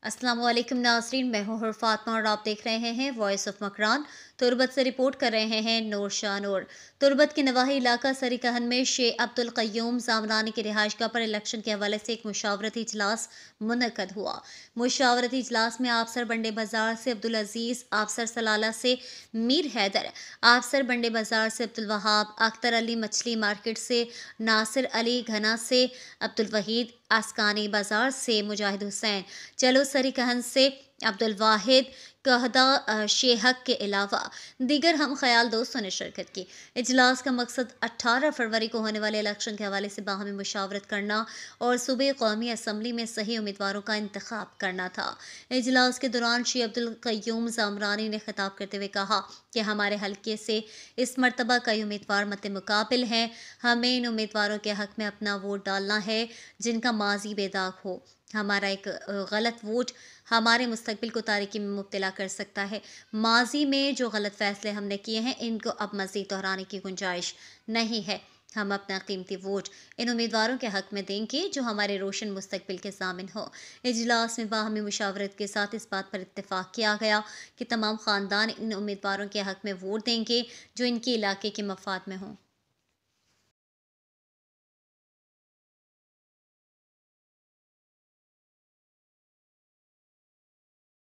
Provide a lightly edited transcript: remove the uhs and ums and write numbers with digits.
अस्सलाम वालेकुम नाज़रीन, मैं हूँ फातिमा और आप देख रहे हैं वॉइस ऑफ मकरान। तुर्बत से रिपोर्ट कर रहे हैं नूर शाह नूर। तुर्बत के नवाही इलाका सरीकहन में शेख अब्दुल क़य्यूम ज़ामरानी की रिहाइशगाह पर इलेक्शन के हवाले से एक मुशावरती इजलास मुनक़द हुआ। मुशावरती इजलास में आफसर बंडे बाजार से अब्दुल अजीज़, आफसर सलाला से मीर हैदर, आफसर बंडे बाजार से अब्दुल वहाब, अख्तर अली मछली मार्केट से नासिर अली, घना से अब्दुल वहीद, आस्कानी बाजार से मुजाहिद हुसैन, चलो सरीकहन से अब्दुल वाहिद, कहदा शेहक के अलावा दीगर हम ख्याल दोस्तों ने शिरकत की। इजलास का मकसद 18 फरवरी को होने वाले इलेक्शन के हवाले से बाहमी मुशावरत करना और सूबे कौमी असम्बली में सही उम्मीदवारों का इंतखाब करना था। इजलास के दौरान शेख अब्दुल क़य्यूम ज़ामरानी ने खिताब करते हुए कहा कि हमारे हल्के से इस मरतबा कई उम्मीदवार मद्दे मुकाबिल हैं। हमें इन उम्मीदवारों के हक में अपना वोट डालना है जिनका माजी बेदाग हो। हमारा एक गलत वोट हमारे मुस्तकबिल को तारीकी में मुब्तला कर सकता है। माजी में जो गलत फैसले हमने किए हैं इनको अब मज़ीद दोहराने की गुंजाइश नहीं है। हम अपना कीमती वोट इन उम्मीदवारों के हक में देंगे जो हमारे रोशन मुस्तकबिल के ज़ामिन हो। इजलास में बाहमी मुशावरत के साथ इस बात पर इत्तेफाक किया गया कि तमाम ख़ानदान इन उम्मीदवारों के हक में वोट देंगे जो इनके इलाके के मफाद में हों।